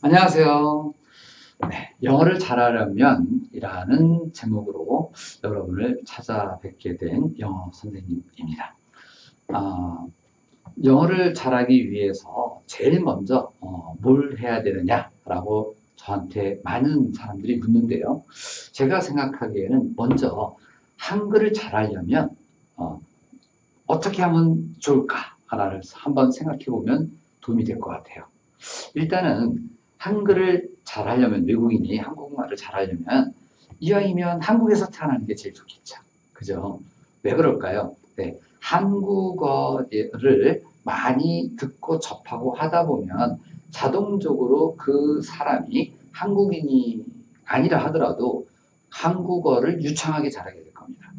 안녕하세요. 네, 영어를 잘하려면 이라는 제목으로 여러분을 찾아뵙게 된 영어 선생님입니다. 아, 영어를 잘하기 위해서 제일 먼저 뭘 해야 되느냐라고 저한테 많은 사람들이 묻는데요. 제가 생각하기에는 먼저 한글을 잘하려면 어떻게 하면 좋을까를 한번 생각해 보면 도움이 될 것 같아요. 일단은 한글을 잘하려면 외국인이 한국말을 잘하려면 이왕이면 한국에서 태어나는 게 제일 좋겠죠. 그죠? 왜 그럴까요? 네, 한국어를 많이 듣고 접하고 하다 보면 자동적으로 그 사람이 한국인이 아니라 하더라도 한국어를 유창하게 잘하게 될 겁니다.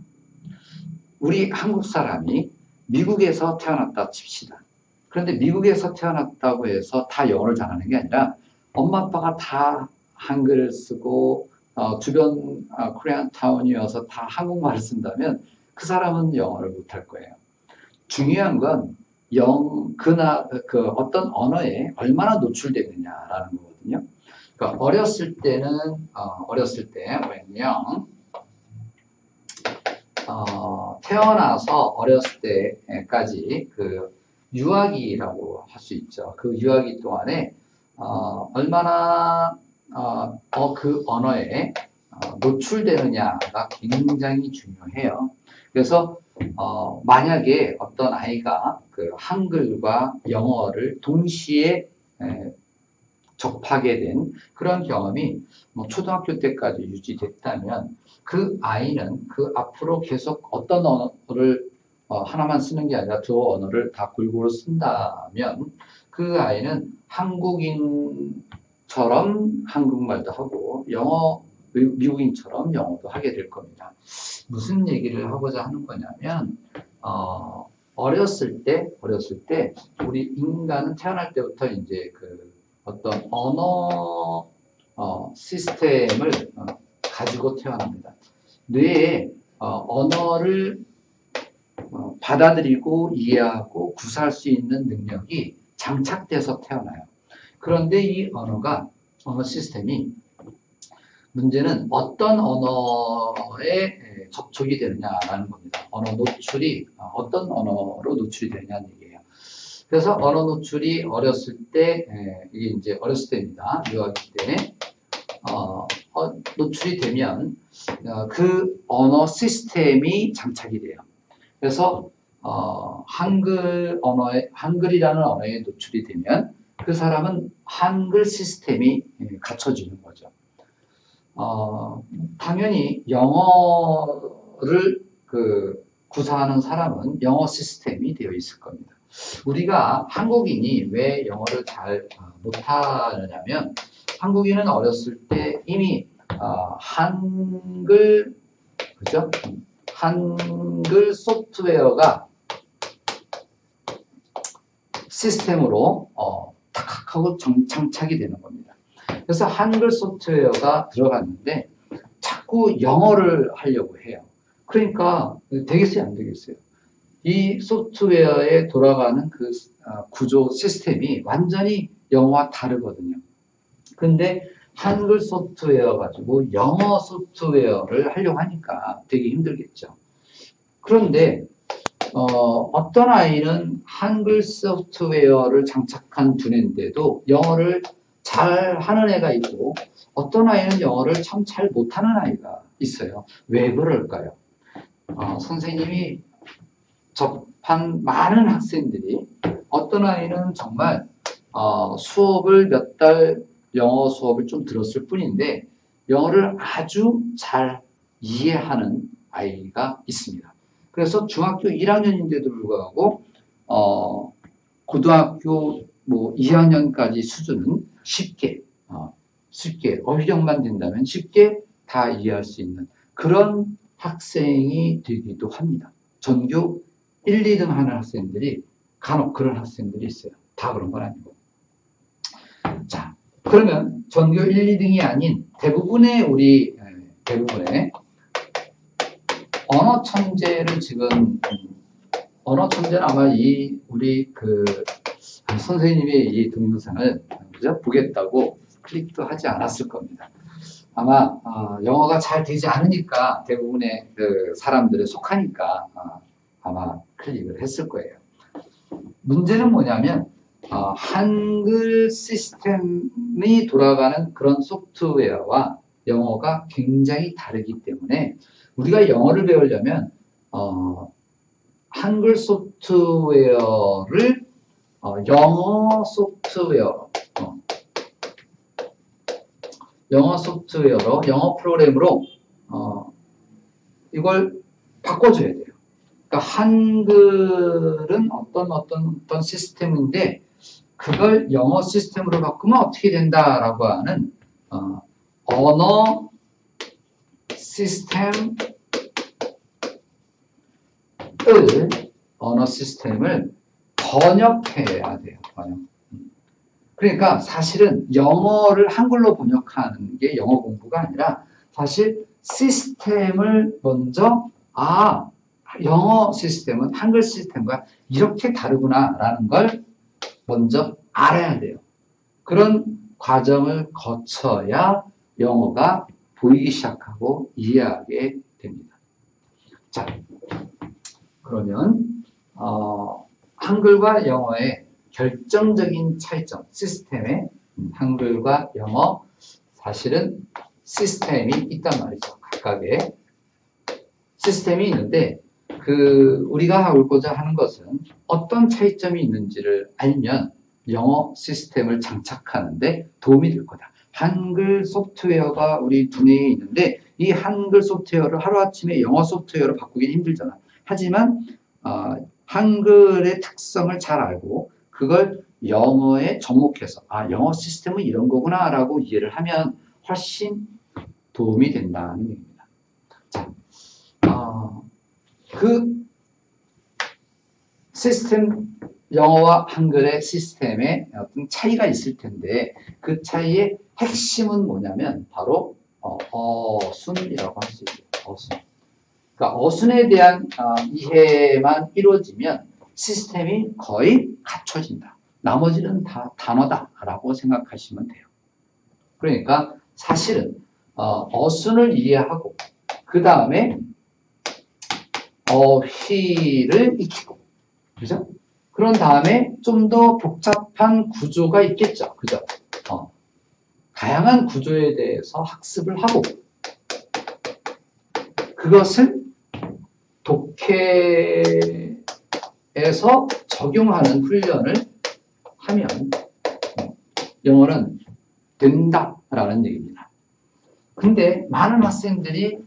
우리 한국 사람이 미국에서 태어났다 칩시다. 그런데 미국에서 태어났다고 해서 다 영어를 잘하는 게 아니라 엄마 아빠가 다 한글을 쓰고 주변 코리안 타운이어서 다 한국말을 쓴다면 그 사람은 영어를 못할 거예요. 중요한 건 그 어떤 언어에 얼마나 노출되느냐라는 거거든요. 그러니까 어렸을 때 when young 태어나서 어렸을 때까지 그 유아기라고 할 수 있죠. 그 유아기 동안에 얼마나 그 언어에 노출되느냐가 굉장히 중요해요. 그래서 만약에 어떤 아이가 그 한글과 영어를 동시에 접하게 된 그런 경험이 뭐 초등학교 때까지 유지됐다면 그 아이는 그 앞으로 계속 어떤 언어를 하나만 쓰는 게 아니라 두 언어를 다 골고루 쓴다면 그 아이는 한국인처럼 한국말도 하고 미국인처럼 영어도 하게 될 겁니다. 무슨 얘기를 하고자 하는 거냐면 어렸을 때 우리 인간은 태어날 때부터 이제 그 어떤 언어 시스템을 가지고 태어납니다. 뇌에 언어를 받아들이고 이해하고 구사할 수 있는 능력이 장착돼서 태어나요. 그런데 이 언어 시스템이 문제는 어떤 언어에 접촉이 되느냐라는 겁니다. 언어 노출이 어떤 언어로 노출이 되느냐는 얘기예요. 그래서 언어 노출이 어렸을 때, 이게 이제 어렸을 때입니다. 유아기 때, 노출이 되면, 그 언어 시스템이 장착이 돼요. 그래서, 한글이라는 언어에 노출이 되면 그 사람은 한글 시스템이 갖춰지는 거죠. 당연히 영어를 구사하는 사람은 영어 시스템이 되어 있을 겁니다. 우리가 한국인이 왜 영어를 잘 못하느냐면 한국인은 어렸을 때 이미 그죠? 한글 소프트웨어가 시스템으로 탁 하고 장착이 되는 겁니다. 그래서 한글 소프트웨어가 들어갔는데 자꾸 영어를 하려고 해요. 그러니까 되겠어요, 안 되겠어요? 이 소프트웨어에 돌아가는 그 구조 시스템이 완전히 영어와 다르거든요. 근데 한글 소프트웨어 가지고 영어 소프트웨어를 하려고 하니까 되게 힘들겠죠. 그런데 어떤 아이는 한글 소프트웨어를 장착한 두뇌인데도 영어를 잘 하는 애가 있고 어떤 아이는 영어를 참 잘 못하는 아이가 있어요. 왜 그럴까요? 선생님이 접한 많은 학생들이 어떤 아이는 정말 수업을 몇 달 영어 수업을 좀 들었을 뿐인데 영어를 아주 잘 이해하는 아이가 있습니다. 그래서 중학교 1학년인데도 불구하고 고등학교 뭐 2학년까지 수준은 쉽게 어휘력만 된다면 쉽게 다 이해할 수 있는 그런 학생이 되기도 합니다. 전교 1, 2등 하는 학생들이 간혹 그런 학생들이 있어요. 다 그런 건 아니고. 자, 그러면 전교 1, 2등이 아닌 대부분의 언어 천재를 지금 언어 천재는 아마 우리 선생님의 이 동영상을 그죠? 보겠다고 클릭도 하지 않았을 겁니다. 아마 영어가 잘 되지 않으니까 대부분의 그 사람들에 속하니까 아마 클릭을 했을 거예요. 문제는 뭐냐면 한글 시스템이 돌아가는 그런 소프트웨어와 영어가 굉장히 다르기 때문에 우리가 영어를 배우려면 한글 소프트웨어를 영어 소프트웨어로 영어 프로그램으로 이걸 바꿔줘야 돼요. 그러니까 한글은 어떤 시스템인데 그걸 영어 시스템으로 바꾸면 어떻게 된다라고 하는 언어 시스템을 번역해야 돼요. 번역. 그러니까 사실은 영어를 한글로 번역하는 게 영어 공부가 아니라 사실 시스템을 먼저 영어 시스템은 한글 시스템과 이렇게 다르구나라는 걸 먼저 알아야 돼요. 그런 과정을 거쳐야 영어가 보이기 시작하고 이해하게 됩니다. 자, 그러면 한글과 영어의 결정적인 차이점, 시스템의 한글과 영어 사실은 시스템이 있단 말이죠. 각각의 시스템이 있는데 우리가 하고자 하는 것은 어떤 차이점이 있는지를 알면 영어 시스템을 장착하는데 도움이 될 거다. 한글 소프트웨어가 우리 두뇌에 있는데 이 한글 소프트웨어를 하루아침에 영어 소프트웨어로 바꾸기는 힘들잖아. 하지만 한글의 특성을 잘 알고 그걸 영어에 접목해서 영어 시스템은 이런 거구나 라고 이해를 하면 훨씬 도움이 된다는 얘기입니다. 자, 그 시스템, 영어와 한글의 시스템에 어떤 차이가 있을 텐데 그 차이의 핵심은 뭐냐면 바로 어순이라고 할 수 있어요. 어순. 그러니까 어순에 대한 이해만 이루어지면 시스템이 거의 갖춰진다. 나머지는 다 단어다라고 생각하시면 돼요. 그러니까 사실은 어순을 이해하고 그 다음에 어휘를 익히고, 그죠? 그런 다음에 좀 더 복잡한 구조가 있겠죠, 그죠? 다양한 구조에 대해서 학습을 하고 그것을 독해에서 적용하는 훈련을 하면 영어는 된다라는 얘기입니다. 근데 많은 학생들이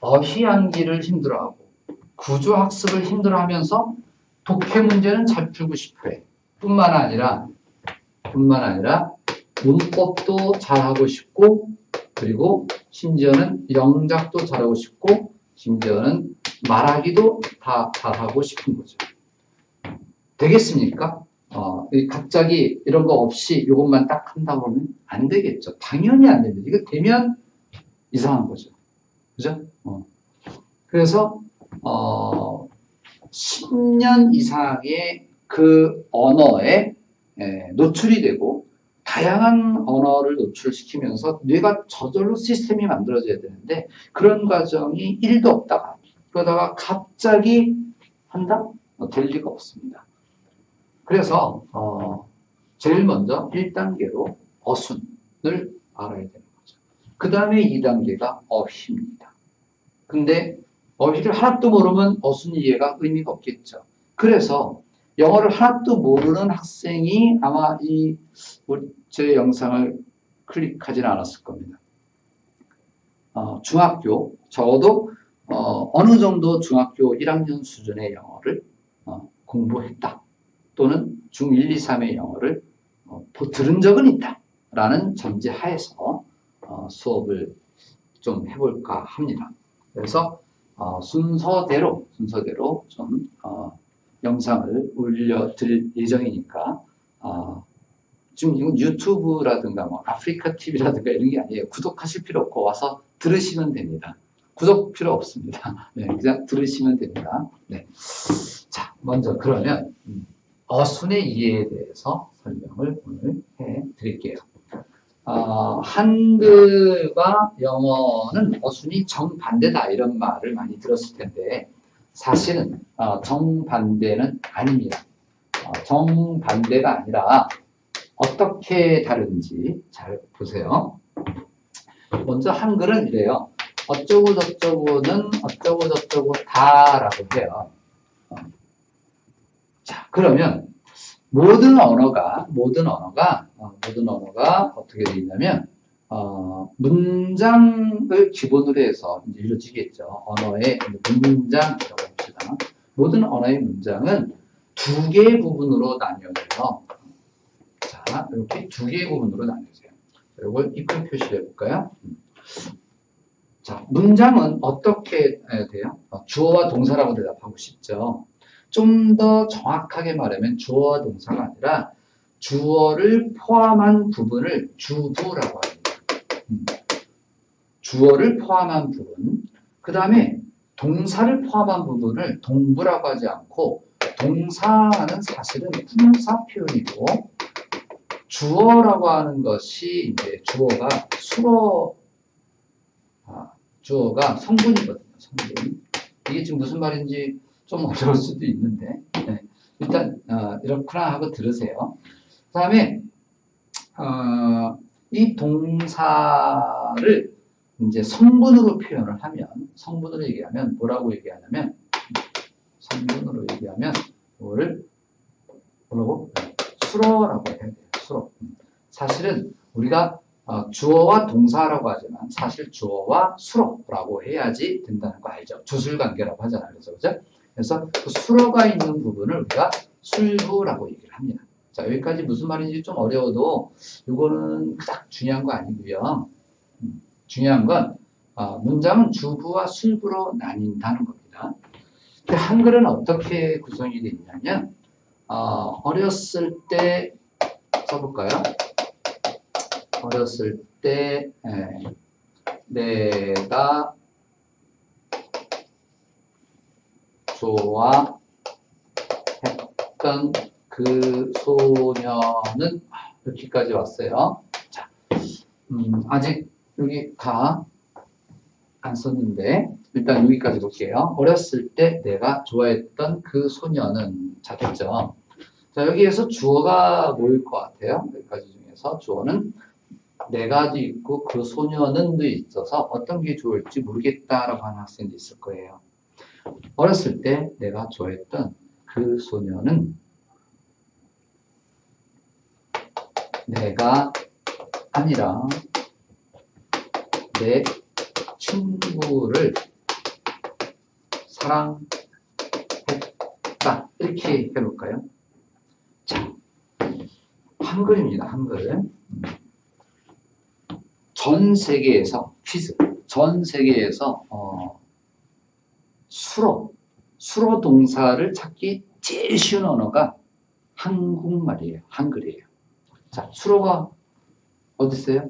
어휘 암기를 힘들어하고 구조학습을 힘들어하면서 독해 문제는 잘 풀고 싶어해. 뿐만 아니라 문법도 잘하고 싶고 그리고 심지어는 영작도 잘하고 싶고 심지어는 말하기도 다 잘하고 싶은 거죠. 되겠습니까? 갑자기 이런 거 없이 이것만 딱 한다고 하면 안 되겠죠. 당연히 안 됩니다. 이거 되면 이상한 거죠. 그죠? 그래서 10년 이상의 그 언어에 노출이 되고 다양한 언어를 노출시키면서 뇌가 저절로 시스템이 만들어져야 되는데 그런 과정이 1도 없다가 그러다가 갑자기 한다? 될 리가 없습니다. 그래서 제일 먼저 1단계로 어순을 알아야 되는 거죠. 그 다음에 2단계가 어휘입니다. 근데 어휘를 하나도 모르면 어순 이해가 의미가 없겠죠. 그래서 영어를 하나도 모르는 학생이 아마 제 영상을 클릭하지는 않았을 겁니다. 중학교, 적어도 어느 정도 중학교 1학년 수준의 영어를 공부했다. 또는 중1, 2, 3의 영어를 들은 적은 있다. 라는 전제 하에서 수업을 좀 해볼까 합니다. 그래서 순서대로 좀 영상을 올려드릴 예정이니까 지금 이건 유튜브라든가 뭐 아프리카 TV라든가 이런 게 아니에요. 구독하실 필요 없고 와서 들으시면 됩니다. 구독 필요 없습니다. 네, 그냥 들으시면 됩니다. 네. 자, 먼저 그러면 어순의 이해에 대해서 설명을 오늘 해드릴게요. 한글과 영어는 어순이 정반대다 이런 말을 많이 들었을 텐데 사실은 정반대는 아닙니다. 정반대가 아니라 어떻게 다른지 잘 보세요. 먼저 한글은 이래요. 어쩌고 저쩌고는 어쩌고 저쩌고 다라고 해요. 자, 그러면 모든 언어가 어떻게 되어 있냐면 문장을 기본으로 해서 이제 이루어지겠죠. 언어의 문장이라고 합시다. 모든 언어의 문장은 두 개의 부분으로 나뉘어져요. 자, 이렇게 두 개의 부분으로 나뉘어져요. 이걸 이끌 표시를 해볼까요? 자, 문장은 어떻게 해야 돼요? 주어와 동사라고 대답하고 싶죠. 좀 더 정확하게 말하면 주어와 동사가 아니라 주어를 포함한 부분을 주부라고 합니다. 주어를 포함한 부분. 그 다음에 동사를 포함한 부분을 동부라고 하지 않고 동사는 사실은 품사 표현이고 주어라고 하는 것이 이제 주어가 성분이거든요. 성분. 이게 지금 무슨 말인지 좀 어려울 수도 있는데 네. 일단 이렇구나 하고 들으세요. 그 다음에 이 동사를 이제 성분으로 표현을 하면 성분으로 얘기하면 뭐라고 얘기하냐면 성분으로 얘기하면 뭐를 뭐라고? 수로라고 해야 돼요. 수로. 사실은 우리가 주어와 동사라고 하지만 사실 주어와 수로라고 해야지 된다는 거 알죠? 주술관계라고 하잖아요. 그래서 그 수로가 있는 부분을 우리가 술부라고 얘기를 합니다. 자, 여기까지 무슨 말인지 좀 어려워도 이거는 그닥 중요한 거 아니고요. 중요한 건 문장은 주부와 술부로 나뉜다는 겁니다. 한글은 어떻게 구성이 되어 있냐면 어렸을 때 써볼까요? 어렸을 때 내가 좋아했던 그 소녀는 여기까지 왔어요. 자, 아직 여기 다 안 썼는데 일단 여기까지 볼게요. 어렸을 때 내가 좋아했던 그 소녀는 자 됐죠. 자, 여기에서 주어가 뭐일 것 같아요? 여기까지 중에서 주어는 내가도 있고 그 소녀는도 있어서 어떤 게 좋을지 모르겠다라고 하는 학생도 있을 거예요. 어렸을 때 내가 좋아했던 그 소녀는 내가 아니라 내 친구를 사랑했다. 이렇게 해볼까요? 자, 한글입니다. 한글. 전 세계에서 퀴즈. 전 세계에서 수로 동사를 찾기 제일 쉬운 언어가 한국말이에요. 한글이에요. 자, 수로가 어디 있어요?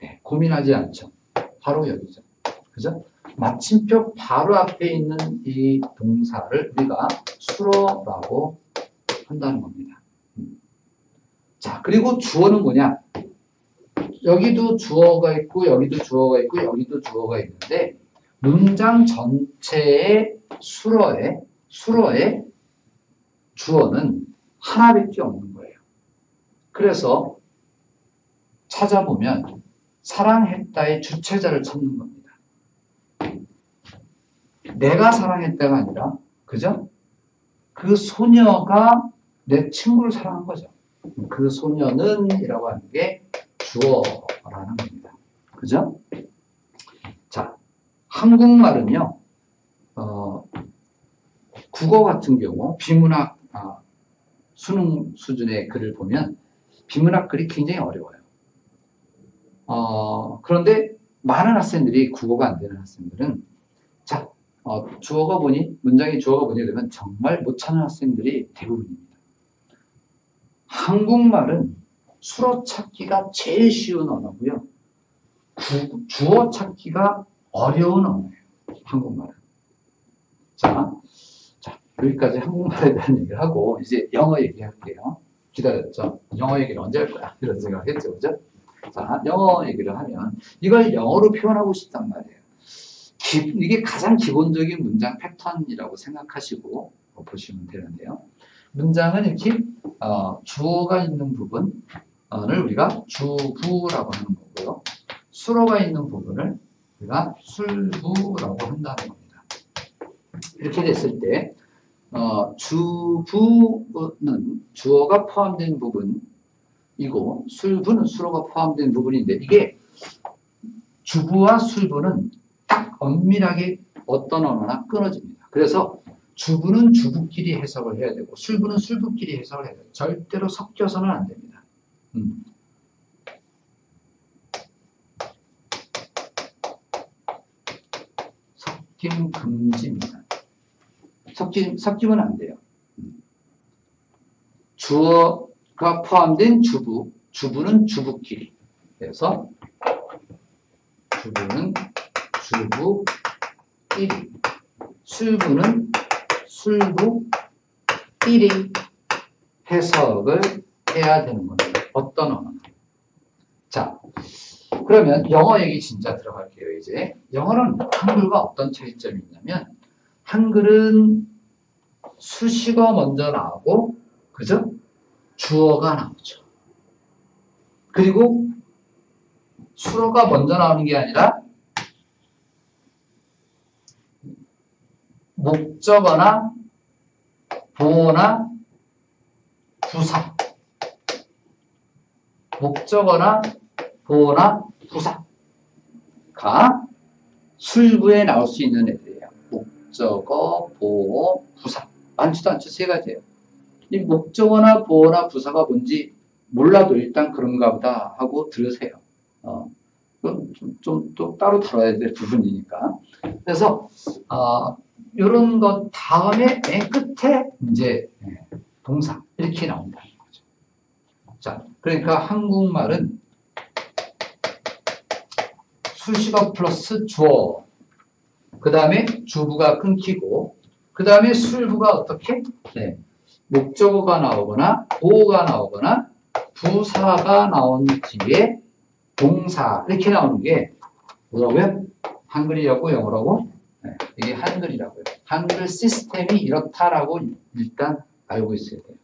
네, 고민하지 않죠. 바로 여기죠. 그죠? 마침표 바로 앞에 있는 이 동사를 우리가 수로라고 한다는 겁니다. 자, 그리고 주어는 뭐냐? 여기도 주어가 있고, 여기도 주어가 있고, 여기도 주어가 있는데, 문장 전체의 수로의 주어는 하나밖에 없는 거예요. 그래서 찾아보면 사랑했다의 주체자를 찾는 겁니다. 내가 사랑했다가 아니라, 그죠? 그 소녀가 내 친구를 사랑한 거죠. 그 소녀는 이라고 하는 게 주어라는 겁니다. 그죠? 자, 한국말은요, 국어 같은 경우, 비문학, 수능 수준의 글을 보면, 비문학 글이 굉장히 어려워요. 그런데 많은 학생들이 국어가 안 되는 학생들은, 자, 주어가 보니, 문장이 주어가 보니 그러면 정말 못 찾는 학생들이 대부분입니다. 한국말은 수로 찾기가 제일 쉬운 언어고요. 주어 찾기가 어려운 언어예요. 한국말은. 자, 여기까지 한국말에 대한 얘기를 하고 이제 영어 얘기할게요. 기다렸죠? 영어 얘기를 언제 할 거야? 이런 생각 했죠, 그죠? 자, 영어 얘기를 하면 이걸 영어로 표현하고 싶단 말이에요. 이게 가장 기본적인 문장 패턴이라고 생각하시고 보시면 되는데요. 문장은 이렇게 주어가 있는 부분을 우리가 주부라고 하는 거고요. 수로가 있는 부분을 우리가 술부라고 한다는 겁니다. 이렇게 됐을 때 주부는 주어가 포함된 부분이고 술부는 수로가 포함된 부분인데 이게 주부와 술부는 딱 엄밀하게 어떤 언어나 끊어집니다. 그래서 주부는 주부끼리 해석을 해야 되고 술부는 술부끼리 해석을 해야 돼요. 절대로 섞여서는 안 됩니다. 섞임 금지입니다. 섞이면 안 돼요. 주어가 포함된 주부는 주부끼리. 그래서 주부는 주부끼리, 술부는 술부끼리 해석을 해야 되는 겁니다. 어떤 언어나. 자, 그러면 영어 얘기 진짜 들어갈게요, 이제. 영어는 한글과 어떤 차이점이 있냐면, 한글은 수식어 먼저 나오고, 그죠? 주어가 나오죠. 그리고 수로가 먼저 나오는 게 아니라, 목적어나 보어나 부사. 목적어나 보어나 부사가 술부에 나올 수 있는 애들이에요. 목적어, 보어, 부사. 많지도 않죠. 세 가지예요. 이 목적어나 보어나 부사가 뭔지 몰라도 일단 그런가 보다 하고 들으세요. 좀 또 따로 다뤄야 될 부분이니까. 그래서 이런 것 다음에 맨 끝에 이제 동사 이렇게 나온다는 거죠. 자, 그러니까 한국말은 수식어 플러스 주어, 그 다음에 주부가 끊기고, 그 다음에 술부가 어떻게? 목적어가 나오거나 보어가 나오거나 부사가 나온 뒤에 동사 이렇게 나오는 게 뭐라고요? 한글이라고 영어라고? 이게 한글이라고요. 한글 시스템이 이렇다라고 일단 알고 있어야 돼요.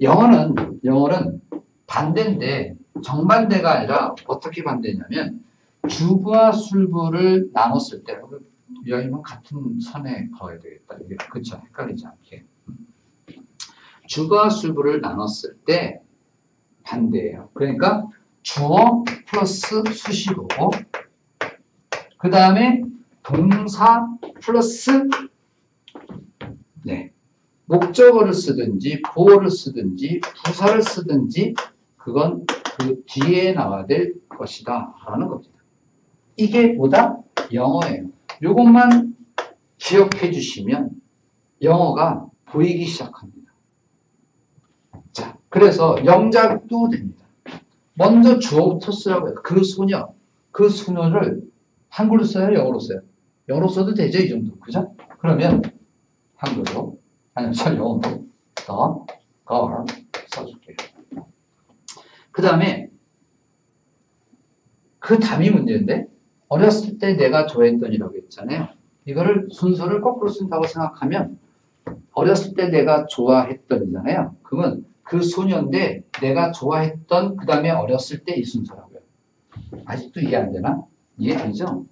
영어는 반대인데 정반대가 아니라 어떻게 반대냐면 주부와 술부를 나눴을 때 이왕이면 같은 선에 그어야 되겠다. 이게 그쵸? 헷갈리지 않게. 주부와 술부를 나눴을 때 반대예요. 그러니까 주어 플러스 수식어고 그 다음에 동사 플러스 목적어를 쓰든지 보어를 쓰든지 부사를 쓰든지 그건 그 뒤에 나와야 될 것이다 라는 겁니다. 이게 뭐다? 영어예요. 이것만 기억해 주시면 영어가 보이기 시작합니다. 자, 그래서 영작도 됩니다. 먼저 주어부터 쓰라고 해요. 그 소녀를 한글로 써요? 영어로 써요? 영어로 써도 되죠? 이 정도. 그죠? 그러면 한글로, 영어로 the girl 써줄게요. 그 다음에 그 다음이 문제인데 어렸을 때 내가 좋아했던이라고 했잖아요. 이거를 순서를 거꾸로 쓴다고 생각하면 어렸을 때 내가 좋아했던이잖아요. 그러면 그 소녀인데 내가 좋아했던 그 다음에 어렸을 때 이 순서라고요. 아직도 이해 안 되나? 이해되죠?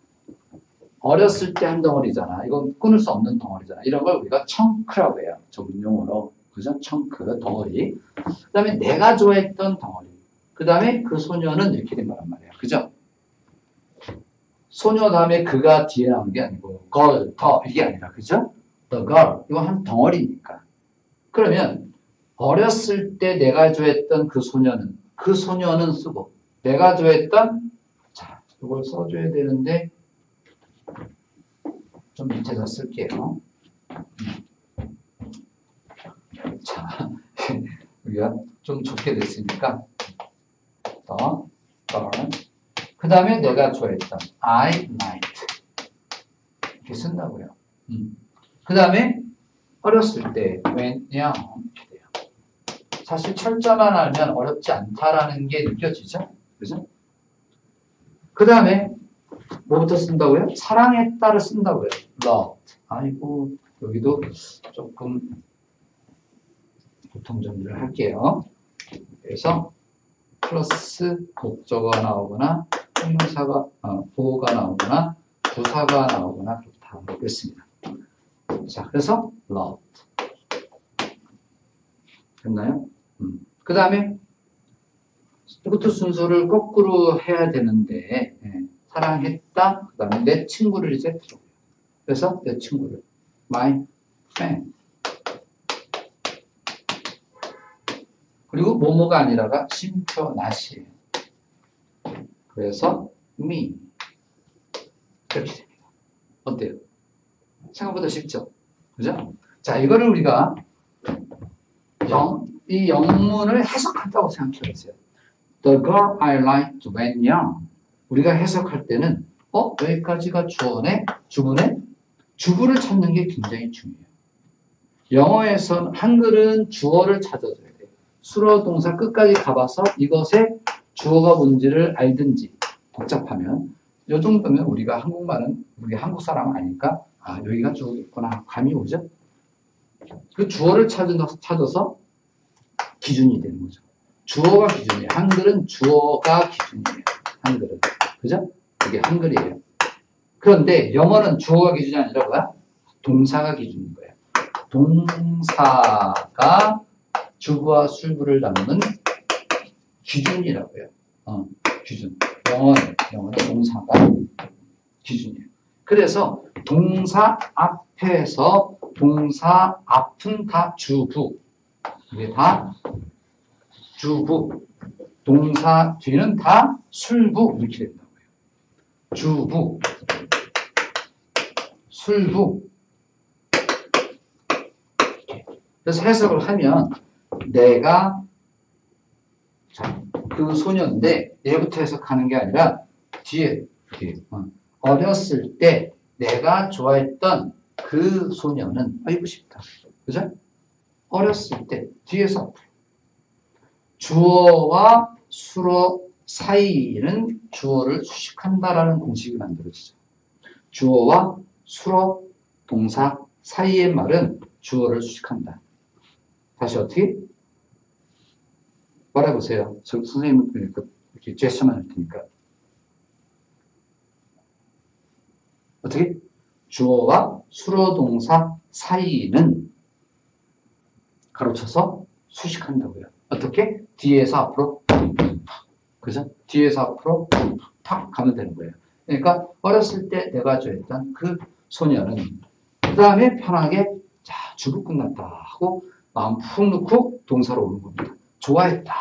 어렸을 때 한 덩어리잖아. 이건 끊을 수 없는 덩어리잖아. 이런 걸 우리가 청크라고 해요. 전문 용어로. 그죠? 청크, 덩어리. 그 다음에 내가 좋아했던 덩어리. 그 다음에 그 소녀는 이렇게 된 거란 말이에요. 그죠? 소녀 다음에 그가 뒤에 나오는 게 아니고 girl, 더 이게 아니라 그죠? the girl. 이거 한 덩어리니까. 그러면 어렸을 때 내가 좋아했던 그 소녀는 쓰고 내가 좋아했던 자, 이걸 써줘야 되는데 좀 밑에다 쓸게요. 자, 우리가 좀 좋게 됐으니까 더 girl. 그 다음에 내가 좋아했던 I liked 이렇게 쓴다고요. 그 다음에 어렸을 때 when young 이렇게 돼요. 사실 철자만 알면 어렵지 않다라는 게 느껴지죠? 그죠? 그 다음에 뭐부터 쓴다고요? 사랑했다를 쓴다고요. loved. 아이고, 여기도 조금 보통 정리를 할게요. 그래서 플러스 목적어가 나오거나 형용사가 보호가 나오거나 부사가 나오거나 그렇다 그랬습니다. 자, 그래서 loved 됐나요? 그 다음에 이것도 순서를 거꾸로 해야 되는데 사랑했다. 그 다음에 내 친구를 이제 들어요. 그래서 내 친구를 my friend. 그리고 뭐뭐가 아니라가 쉼표 낫이에요. 그래서 me 이렇게 됩니다. 어때요? 생각보다 쉽죠? 그죠? 자, 이거를 우리가 이 영문을 해석한다고 생각해 보세요. The girl I liked when young. 우리가 해석할 때는 여기까지가 주문에 주부를 찾는 게 굉장히 중요해요. 영어에선 한글은 주어를 찾아줘야 돼요. 수로 동사 끝까지 가봐서 이것의 주어가 뭔지를 알든지 복잡하면 이 정도면 우리가 한국말은 우리 한국 사람 아니까 여기가 주어겠구나 감이 오죠. 그 주어를 찾아서 기준이 되는 거죠. 주어가 기준이에요. 한글은 주어가 기준이에요. 한글은. 그죠? 이게 한글이에요. 그런데 영어는 주어가 기준이 아니라 뭐야? 동사가 기준인 거예요. 동사가 주부와 술부를 나누는 기준이라고요. 기준. 영어는 동사가 기준이에요. 그래서 동사 앞에서 동사 앞은 다 주부. 이게 다 주부. 동사 뒤는 다 술부. 이렇게 된다고요. 주부. 술부. 그래서 해석을 하면 내가 그 소녀인데 얘부터 해석하는 게 아니라 뒤에 어렸을 때 내가 좋아했던 그 소녀는 아이고 싶다. 그죠? 어렸을 때 뒤에서 주어와 수어 사이는 주어를 수식한다라는 공식이 만들어지죠. 주어와 수어 동사 사이의 말은 주어를 수식한다. 다시 어떻게? 말해보세요. 선생님은 이렇게 제스처만 할 테니까. 어떻게? 주어와 수로 동사 사이는 가로쳐서 수식한다고요. 어떻게? 뒤에서 앞으로 그죠? 뒤에서 앞으로 탁 가면 되는 거예요. 그러니까 어렸을 때 내가 좋아했던 그 소녀는 그 다음에 편하게 주부 끝났다 하고 마음 푹 넣고 동사로 오는 겁니다. 좋아했다.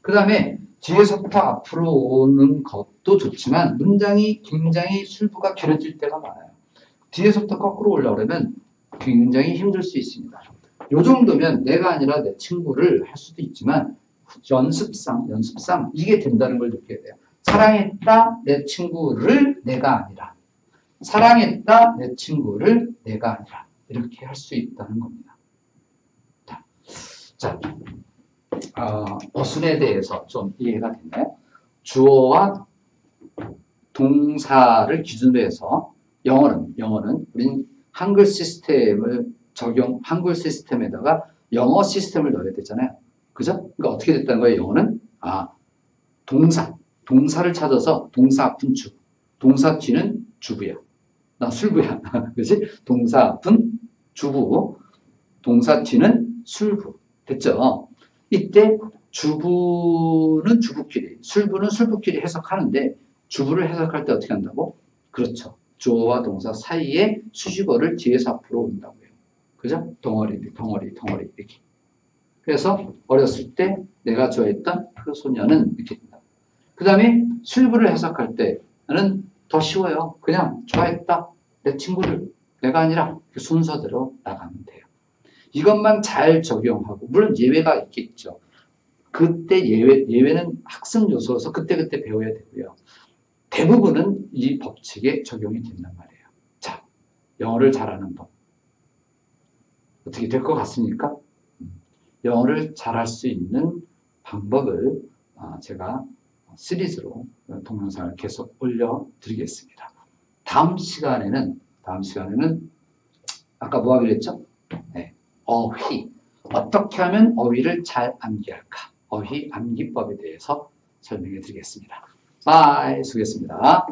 그 다음에 뒤에서부터 앞으로 오는 것도 좋지만 문장이 굉장히 술부가 길어질 때가 많아요. 뒤에서부터 거꾸로 올라오려면 굉장히 힘들 수 있습니다. 요 정도면 내가 아니라 내 친구를 할 수도 있지만 연습상 이게 된다는 걸 느껴야 돼요. 사랑했다 내 친구를 내가 아니라 사랑했다 내 친구를 내가 아니라 이렇게 할 수 있다는 겁니다. 자, 어순에 대해서 좀 이해가 됐나요? 주어와 동사를 기준으로 해서 영어는 우린 한글 시스템에다가 영어 시스템을 넣어야 되잖아요. 그죠? 그러니까 어떻게 됐다는 거예요, 영어는? 동사를 찾아서 동사 앞은 주, 동사 뒤는 주부야. 나 술부야. 그렇지? 동사 앞은 주부, 동사 뒤는 술부. 됐죠? 이때 주부는 주부끼리, 술부는 술부끼리 해석하는데 주부를 해석할 때 어떻게 한다고? 그렇죠. 주어와 동사 사이에 수식어를 뒤에서 앞으로 온다고요. 그죠? 덩어리 이렇게. 그래서 어렸을 때 내가 좋아했던 그 소녀는 이렇게 된다. 그 다음에 술부를 해석할 때는 더 쉬워요. 그냥 좋아했다. 내 친구를 내가 아니라 그 순서대로 나가면 돼요. 이것만 잘 적용하고 물론 예외가 있겠죠. 그때 예외는 학습 요소여서 그때그때 배워야 되고요. 대부분은 이 법칙에 적용이 된단 말이에요. 자, 영어를 잘하는 법. 어떻게 될 것 같습니까? 영어를 잘할 수 있는 방법을 제가 시리즈로 동영상을 계속 올려드리겠습니다. 다음 시간에는 아까 뭐 하기로 했죠? 네, 어휘. 어떻게 하면 어휘를 잘 암기할까? 어휘 암기법에 대해서 설명해 드리겠습니다. 바이, 수고했습니다.